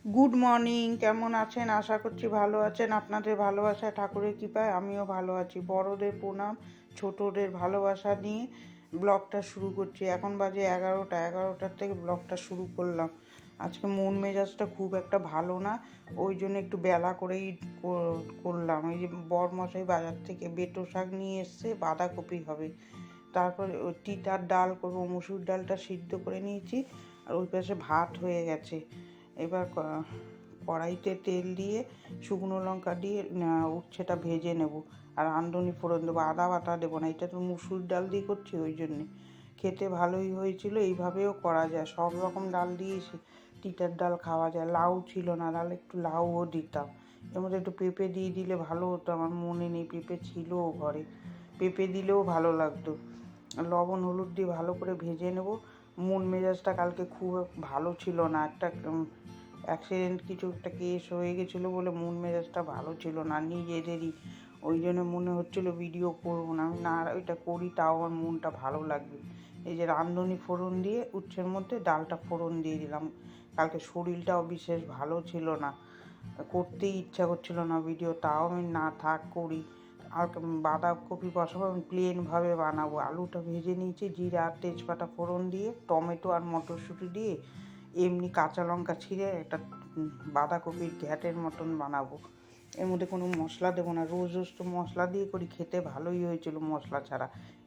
Good morning, কেমন আছেন? আশা করছি ভালো আছেন। আপনাদের ভালোবাসায় ঠাকুরের কৃপায় আমিও ভালো আছি। বড়দের প্রণাম, ছোটদের ভালোবাসা নিয়ে ব্লগটা শুরু করছি। এখন বাজে 11টার থেকে ব্লগটা শুরু করলাম। আজকে মন মেজাজটা খুব একটা ভালো না, ওই জন্য একটু বেলা করেই করলাম। এই যে বরমশাই বাজার থেকে বেটো শাক নিয়ে এসছে, বাঁধাকপি হবে, তারপরে ওই তিতার ডাল করবো, মুসুর ডালটা সিদ্ধ করে নিয়েছি, আর ওই পাশে ভাত হয়ে গেছে। এবার কড়াইতে তেল দিয়ে শুকনো লঙ্কা দিয়ে উচ্ছেটা ভেজে নেব, আর রাঁধুনি ফোড়ন দেবো, আদা বাটা দেবো না। এটা তো মুসুর ডাল দিয়ে করছি, ওই জন্যে খেতে ভালোই হয়েছিল। এইভাবেও করা যায়, সব রকম ডাল দিয়ে তিতার ডাল খাওয়া যায়। লাউ ছিল না, তাহলে একটু লাউও দিতাম। এর মধ্যে একটু পেঁপে দিয়ে দিলে ভালো হতো, আমার মনে নেই, পেঁপে ছিলও ঘরে, পেঁপে দিলেও ভালো লাগতো। লবণ হলুদ দিয়ে ভালো করে ভেজে নেব। মন মেজাজটা কালকে খুব ভালো ছিল না, একটা অ্যাক্সিডেন্ট কিছু একটা কেস হয়ে গেছিলো বলে মন মেজাজটা ভালো ছিল না নিজেদেরই। ওই জন্য মনে হচ্ছিলো ভিডিও করবো না, আমি না ওইটা করি, তাও আমার মনটা ভালো লাগবে। এই যে রাঁধুনি ফোড়ন দিয়ে উচ্ছের মধ্যে ডালটা ফোড়ন দিয়ে দিলাম। কালকে শরীরটাও বিশেষ ভালো ছিল না, করতেই ইচ্ছা করছিল না ভিডিও, তাও আমি না থাক করি। আর বাঁধাকপি বসাবো, আমি প্লেনভাবে বানাবো। আলুটা ভেজে নিয়েছি, জিরা আর তেজপাতা ফোড়ন দিয়ে, টমেটো আর মটরশুঁটি দিয়ে এমনি কাঁচা লঙ্কা ছিঁড়ে একটা বাঁধাকপির ঘ্যাটের মতন বানাবো। এর মধ্যে কোনো মশলা দেবো না, রোজ রোজ তো মশলা দিয়ে করি, খেতে ভালোই হয়েছিল মশলা ছাড়া।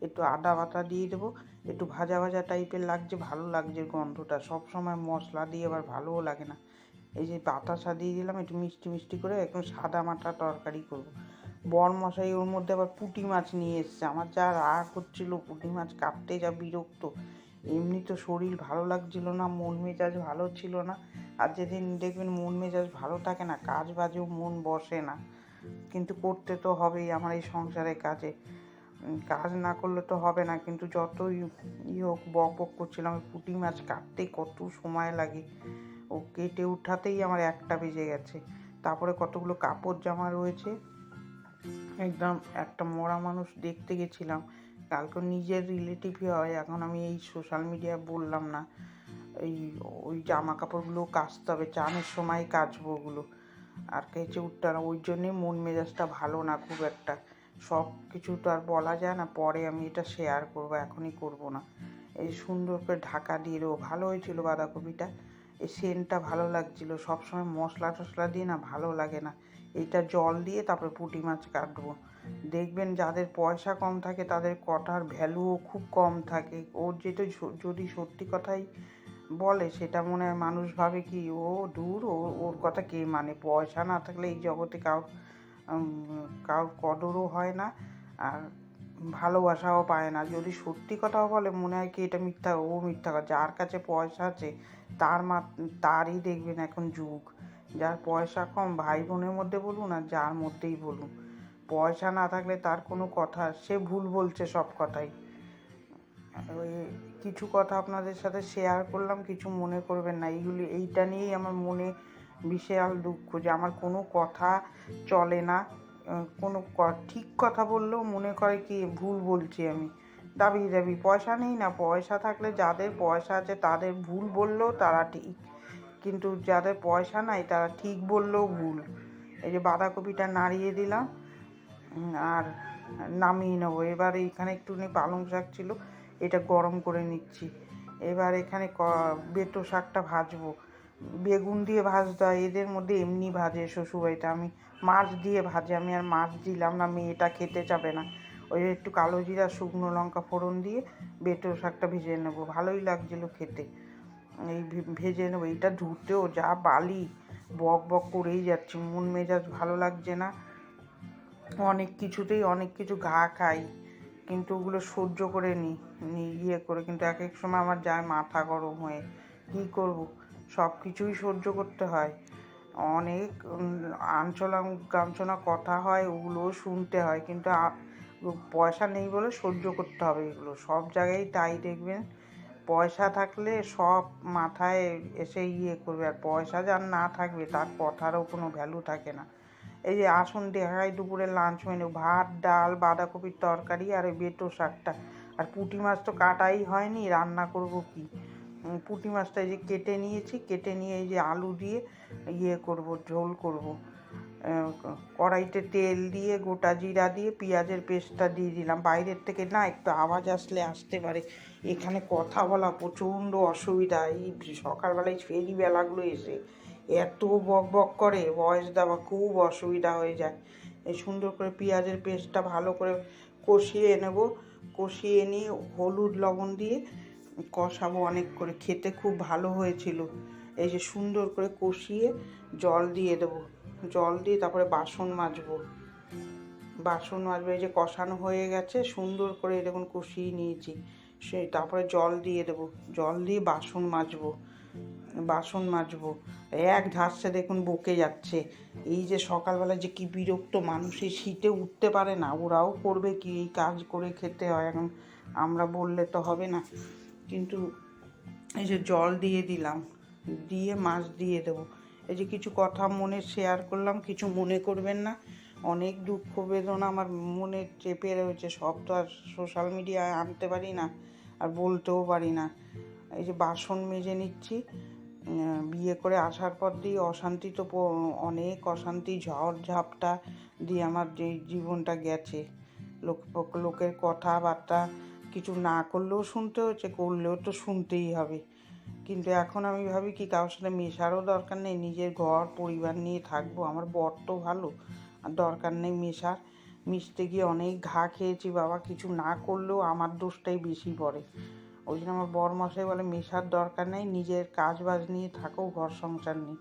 একটু আদা বাটা দিয়ে দেবো, একটু ভাজা ভাজা টাইপের লাগছে, ভালো লাগছে গন্ধটা। সব সময় মশলা দিয়ে আবার ভালোও লাগে না। এই যে বাতাসা দিয়ে দিলাম, একটু মিষ্টি মিষ্টি করে একদম সাদা মাটা তরকারি করবো। বরমশাই ওর মধ্যে আবার পুঁটি মাছ নিয়ে এসছে, আমার যা রাগ হচ্ছিল, পুঁটি মাছ কাটতে যা বিরক্ত। এমনি তো শরীর ভালো লাগছিল না, মন মেজাজ ভালো ছিল না। আর যেদিন দেখবেন মন মেজাজ ভালো থাকে না, কাজ বাজেও মন বসে না, কিন্তু করতে তো হবেই আমার এই সংসারের কাজে। কাজ না করলে তো হবে না, কিন্তু যতই হোক বক বক করছিলাম। পুঁটি মাছ কাটতেই কত সময় লাগে, ও কেটে উঠাতেই আমার 1টা বেজে গেছে। তারপরে কতগুলো কাপড় জামা রয়েছে, একদম একটা মরা মানুষ দেখতে গেছিলাম। কালকে নিজের রিলেটিভই হয়, এখন আমি এই সোশ্যাল মিডিয়ায় বললাম না। এই ওই জামা কাপড়গুলো কাচতে হবে, চানের সময় কাচবো ওগুলো, আর কেচে উঠতে না। ওই জন্যে মন মেজাজটা ভালো না খুব একটা। সব কিছু তো আর বলা যায় না, পরে আমি এটা শেয়ার করবো, এখনই করব না। এই সুন্দর করে ঢাকা দিয়ে দেবো। ভালো হয়েছিল বাঁধাকপিটা, এই সেন্টটা ভালো লাগছিলো। সবসময় মশলা টশলা দিয়ে না ভালো লাগে না। এইটা জল দিয়ে তারপরে পুঁটি মাছ কাটবো। দেখবেন যাদের পয়সা কম থাকে তাদের কথার ভ্যালুও খুব কম থাকে। ওর যেটা যদি সত্যি কথাই বলে, সেটা মনে হয় মানুষ ভাবে কি, ও দূর, ওর কথা কে মানে। পয়সা না থাকলে এই জগতে কারোর কদরও হয় না, আর ভালোবাসাও পায় না। যদি সত্যি কথাও বলে মনে হয় কি এটা মিথ্যা, ও মিথ্যা কথা। যার কাছে পয়সা আছে তারই দেখবেন এখন যুগ। যার পয়সা কম, ভাই বোনের মধ্যে বলুন আর যার মধ্যেই বলুন, পয়সা না থাকলে তার কোনো কথা, সে ভুল বলছে সব কথাই। ওই কিছু কথা আপনাদের সাথে শেয়ার করলাম, কিছু মনে করবেন না। এইটা নিয়েই আমার মনে বিশাল দুঃখ যে আমার কোনো কথা চলে না। কোনো ঠিক কথা বললেও মনে করে কি ভুল বলছি আমি। দাবি পয়সা নেই না, পয়সা থাকলে, যাদের পয়সা আছে তাদের ভুল বললেও তারা ঠিক, কিন্তু যাদের পয়সা নাই তারা ঠিক বললেও ভুল। এই যে বাঁধাকপিটা নাড়িয়ে দিলাম, আর নামিয়ে নেবো। এবার এইখানে একটুখানি পালং শাক ছিল, এটা গরম করে নিচ্ছি। এবার এখানে বেতো শাকটা ভাজবো। বেগুন দিয়ে ভাজতে হয়, এদের মধ্যে এমনি ভাজে শ্বশুরবাড়িতে, আমি মাছ দিয়ে ভাজে, আমি আর মাছ দিলাম না, মেয়েটা খেতে যাবে না। ওই একটু কালো জিরা শুকনো লঙ্কা ফোড়ন দিয়ে বেতো শাকটা ভেজে নেবো, ভালোই লাগছিলো খেতে। এই ভেজে নেবো। এইটা ধুতেও যা বালি, বক বক করেই যাচ্ছি, মন মেজাজ ভালো লাগছে না। অনেক কিছুতেই অনেক কিছু ঘা খাই, কিন্তু ওগুলো সহ্য করে ইয়ে করে, কিন্তু এক এক সময় আমার যায় মাথা গরম হয়ে। কী করব, সব কিছুই সহ্য করতে হয়। অনেক আনচলা গামছনা কথা হয়, ওগুলোও শুনতে হয়, কিন্তু পয়সা নেই বলে সহ্য করতে হবে এগুলো। সব জায়গায় তাই দেখবেন, পয়সা থাকলে সব মাথায় এসে ইয়ে করবে, আর পয়সা যার না থাকবে তার কথারও কোনো ভ্যালু থাকে না। এই যে আসুন দেখাই দুপুরে লাঞ্চ মেনু, ভাত ডাল বাঁধাকপির তরকারি আর এই বেতো শাকটা। আর পুঁটি মাছ তো কাটাই হয়নি, রান্না করব কি। পুঁটি মাছটা এই যে কেটে নিয়েছি, কেটে নিয়ে এই যে আলু দিয়ে করব, ঝোল করব। কড়াইতে তেল দিয়ে গোটা জিরা দিয়ে পেঁয়াজের পেস্টটা দিয়ে দিলাম। বাইরের থেকে না একটু আওয়াজ আসতে পারে, এখানে কথা বলা প্রচণ্ড অসুবিধা। এই সকালবেলায় ফেরিবেলাগুলো এসে এত বক বক করে, ভয়েস দেওয়া খুব অসুবিধা হয়ে যায়। এই সুন্দর করে পেঁয়াজের পেস্টটা ভালো করে কষিয়ে নেব, কষিয়ে নিয়ে হলুদ লবণ দিয়ে কষাবো অনেক করে। খেতে খুব ভালো হয়েছিল। এই যে সুন্দর করে কষিয়ে জল দিয়ে দেবো, জল দিয়ে তারপরে বাসন মাজবো। এই যে কষানো হয়ে গেছে, সুন্দর করে দেখুন কষিয়ে নিয়েছি। তারপরে জল দিয়ে দেবো, জল দিয়ে বাসন মাজবো। এক ধারসে দেখুন বকে যাচ্ছে। এই যে সকালবেলা যে কি বিরক্ত, মানুষ এই শীতে উঠতে পারে না, ওরাও করবে কি, এই কাজ করে খেতে হয়। এখন আমরা বললে তো হবে না। কিন্তু এই যে জল দিয়ে দিলাম, দিয়ে মাছ দিয়ে দেবো। এই যে কিছু কথা মনে শেয়ার করলাম, কিছু মনে করবেন না। অনেক দুঃখ বেদনা আমার মনে চেপে রয়েছে, সব তো আর সোশ্যাল মিডিয়ায় আনতে পারি না, আর বলতেও পারি না। এই যে বাসন মেজে নিচ্ছি। বিয়ে করে আসার পর দিয়ে অশান্তি তো অনেক অশান্তি, ঝড় ঝাপটা দিয়ে আমার যে জীবনটা গেছে। লোকের কথাবার্তা কিছু না করলেও শুনতে হচ্ছে, করলেও তো শুনতেই হবে। কিন্তু এখন আমি ভাবি কি, কারোর সাথে মেশারও দরকার নেই, নিজের ঘর পরিবার নিয়ে থাকবো। আমার বর তো ভালো, আর দরকার নেই মেশার। মিশতে গিয়ে অনেক ঘা খেয়েছি বাবা, কিছু না করলেও আমার দোষটাই বেশি পড়ে। ওই জন্য আমার বর মশাই বলে মেশার দরকার নেই, নিজের কাজ বাজ নিয়ে থাকো, ঘর সংসার নেই।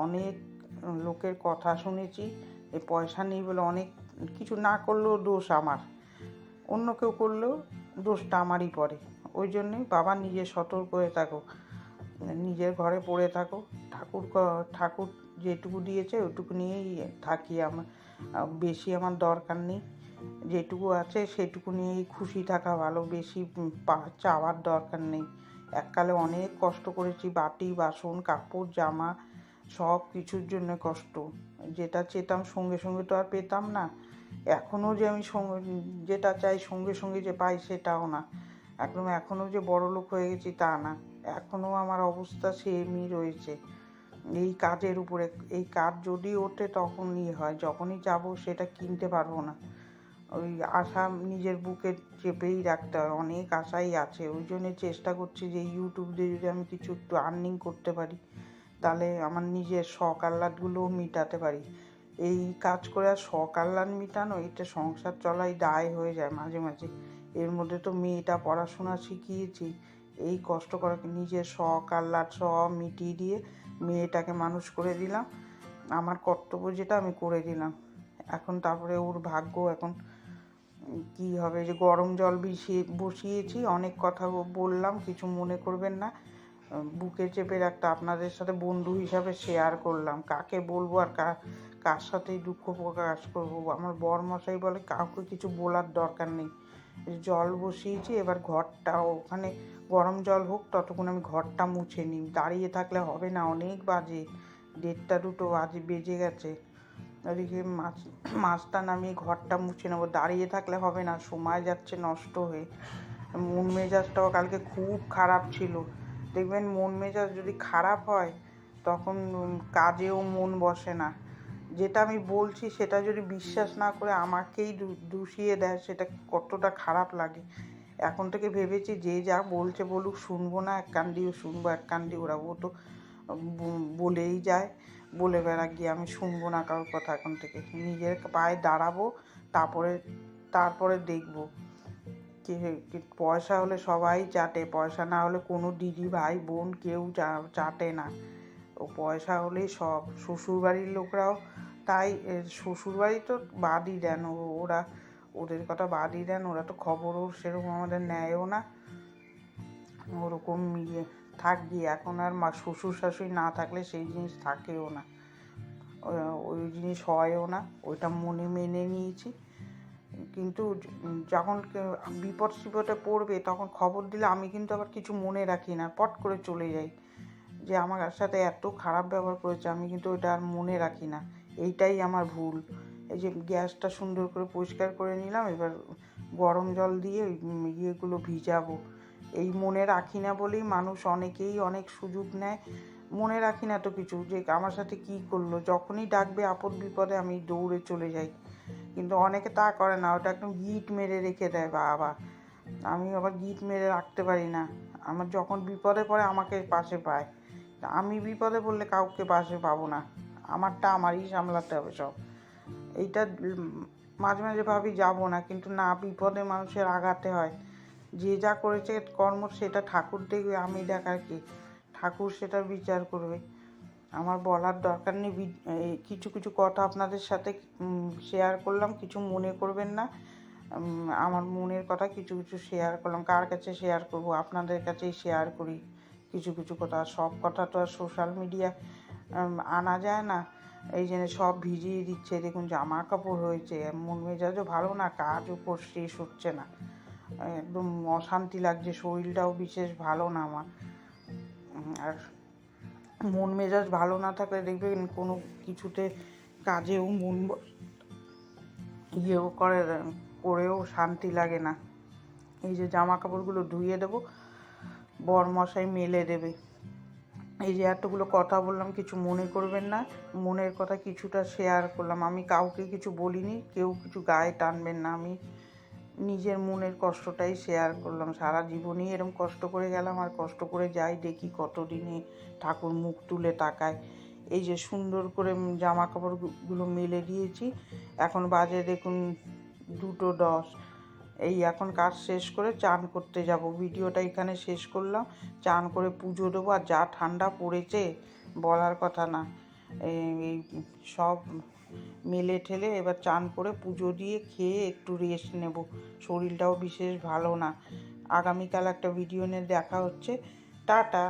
অনেক লোকের কথা শুনেছি, এই পয়সা নেই বলে অনেক কিছু না করলেও দোষ আমার, অন্য কেউ করলেও দোষটা আমারই পড়ে। ওই জন্যই বাবা নিজে সতর্ক হয়ে থাকো, নিজের ঘরে পড়ে থাকো। ঠাকুর যেটুকু দিয়েছে ওইটুকু নিয়েই থাকি। আমার বেশি আমার দরকার নেই, যেটুকু আছে সেটুকু নিয়েই খুশি থাকা ভালো, বেশি চাওয়ার দরকার নেই। এককালে অনেক কষ্ট করেছি, বাটি বাসন কাপড় জামা সব কিছুর জন্য কষ্ট। যেটা চেতাম সঙ্গে সঙ্গে তো আর পেতাম না। এখনও যে আমি যেটা চাই সঙ্গে সঙ্গে যে পাই সেটাও না। এখনও যে বড়লোক হয়ে গেছি তা না, এখনও আমার অবস্থা সেমই রয়েছে। এই কাজের উপরে, এই কাজ যদি ওঠে তখনই হয়, যখনই যাব সেটা কিনতে পারবো না। ওই আশা নিজের বুকে চেপেই রাখতে হয়, অনেক আশাই আছে। ওই জন্যে চেষ্টা করছি যে ইউটিউব দিয়ে যদি আমি কিছু একটু আর্নিং করতে পারি, তাহলে আমার নিজের শখ আহ্লাদগুলোও মিটাতে পারি। এই কাজ করে আর শখ আহ্লাদ মিটানো, এটা সংসার চলাই দায় হয়ে যায় মাঝে মাঝে। এর মধ্যে তো মেয়েটা পড়াশোনা শিখিয়েছি, এই কষ্ট করে নিজের শখ আহ্লাদ সব মিটিয়ে দিয়ে মেয়েটাকে মানুষ করে দিলাম। আমার কর্তব্য যেটা আমি করে দিলাম। এখন তারপরে ওর ভাগ্য এখন কি হবে। যে গরম জল বসিয়েছি, অনেক কথা বললাম, কিছু মনে করবেন না। বুকে চেপে রাখতে আপনাদের সাথে বন্ধু হিসাবে শেয়ার করলাম। কাকে বলবো আর কার সাথেই দুঃখ প্রকাশ করবো। আমার বর মশাই বলে কাউকে কিছু বলার দরকার নেই। জল বসিয়েছি, এবার ঘরটা ওখানে গরম জল হোক, ততক্ষণ আমি ঘরটা মুছে নিই। দাঁড়িয়ে থাকলে হবে না, অনেক বাজে, 1:30-2 বেজে গেছে। ওদিকে মাছটা নামিয়ে ঘরটা মুছে নেবো, দাঁড়িয়ে থাকলে হবে না, সময় যাচ্ছে নষ্ট হয়ে। মন মেজাজটাও কালকে খুব খারাপ ছিল। দেখবেন মন মেজাজ যদি খারাপ হয় তখন কাজেও মন বসে না। যেটা আমি বলছি সেটা যদি বিশ্বাস না করে আমাকেই দুষিয়ে দেয়, সেটা কতটা খারাপ লাগে। এখন থেকে ভেবেছি যে যা বলছে বলুক, শুনবো না, এক কান দিয়ে শুনবো, এক কান দিয়ে ওরাও তো বলেই যায়, বলে বেড়া গিয়ে আমি শুনবো না কারোর কথা। এখন থেকে নিজের পায়ে দাঁড়াবো, তারপরে দেখবো। পয়সা হলে সবাই চাটে, পয়সা না হলে কোনো দিদি ভাই বোন কেউ চাটে না। ও পয়সা হলেই সব। শ্বশুরবাড়ির লোকরাও তাই, শ্বশুরবাড়ি তো বাদই দেন, ওদের কথা বাদই দেন, ওরা তো খবরও সেরকম আমাদের নেয়ও না। ওরকম থাকি এখন। আর শ্বশুর শাশুড়ি না থাকলে সেই জিনিস থাকেও না, ওই জিনিস হয়ও না, ওইটা মনে মেনে নিয়েছি। কিন্তু যখন বিপদ সিপদে পড়বে তখন খবর দিলে আমি কিন্তু আবার কিছু মনে রাখি না, পট করে চলে যাই। যে আমার সাথে এত খারাপ ব্যবহার করেছে, আমি কিন্তু ওইটা আর মনে রাখি না। এইটাই আমার ভুল। এই যে গ্যাসটা সুন্দর করে পরিষ্কার করে নিলাম, এবার গরম জল দিয়ে ইয়েগুলো ভিজাবো, এই মনে রাখি না বলেই মানুষ অনেকেই অনেক সুযোগ নেয়। মনে রাখি না তো কিছু, যে আমার সাথে কী করলো, যখনই ডাকবে আপদ বিপদে আমি দৌড়ে চলে যাই। কিন্তু অনেকে তা করে না, ওটা একদম গিট মেরে রেখে দেয়। বাবা, আমি আবার গিট মেরে রাখতে পারি না। আমার যখন বিপদে পড়ে আমাকে পাশে পায়, আমি বিপদে পড়লে কাউকে পাশে পাবো না। আমারটা আমারই সামলাতে হবে সব। এইটা মাঝে মাঝে ভাবি যাবো না, কিন্তু না, বিপদে মানুষের আঘাতে হয়। যে যা করেছে কর্ম সেটা ঠাকুর দেখবে, আমি দেখার কি? ঠাকুর সেটার বিচার করবে। আমার বলার দরকার নেই। কিছু কিছু কথা আপনাদের সাথে শেয়ার করলাম, কিছু মনে করবেন না। আমার মনের কথা কিছু কিছু শেয়ার করলাম। কার কাছে শেয়ার করব? আপনাদের কাছেই শেয়ার করি কিছু কিছু কথা। সব কথা তো আর সোশ্যাল মিডিয়া আনা যায় না। এই জন্য সব ভিজিয়ে দিচ্ছে। দেখুন জামা কাপড় হয়েছে, মন মেজাজও ভালো না, কাজও শেষ হচ্ছে না, একদম অশান্তি লাগছে, শরীরটাও বিশেষ ভালো না আমার। আর মন মেজাজ ভালো না থাকলে দেখবেন কোনো কিছুতে কাজেও মন করেও শান্তি লাগে না। এই যে জামা কাপড়গুলো ধুয়ে দেবো, বরমশাই মেলে দেবে। এই যে এতগুলো কথা বললাম, কিছু মনে করবেন না। মনের কথা কিছুটা শেয়ার করলাম, আমি কাউকে কিছু বলিনি, কেউ কিছু গায়ে টানবেন না। আমি নিজের মনের কষ্টটাই শেয়ার করলাম। সারা জীবনই এরকম কষ্ট করে গেলাম, আর কষ্ট করে যাই, দেখি কতদিনে ঠাকুর মুখ তুলে তাকায়। এই যে সুন্দর করে জামা কাপড়গুলো মেলে দিয়েছি। এখন বাজে দেখুন 2:10। এই এখন কাজ শেষ করে চান করতে যাব। ভিডিওটা এখানে শেষ করলাম। চান করে পুজো দেবো। আর যা ঠান্ডা পড়েছে বলার কথা না। এই সব মেলে ঠেলে এবার চান করে পুজো দিয়ে খেয়ে একটু রেস্ট নেব। শরীরটাও বিশেষ ভালো না। আগামীকাল একটা ভিডিও নিয়ে দেখা হচ্ছে। টাটা।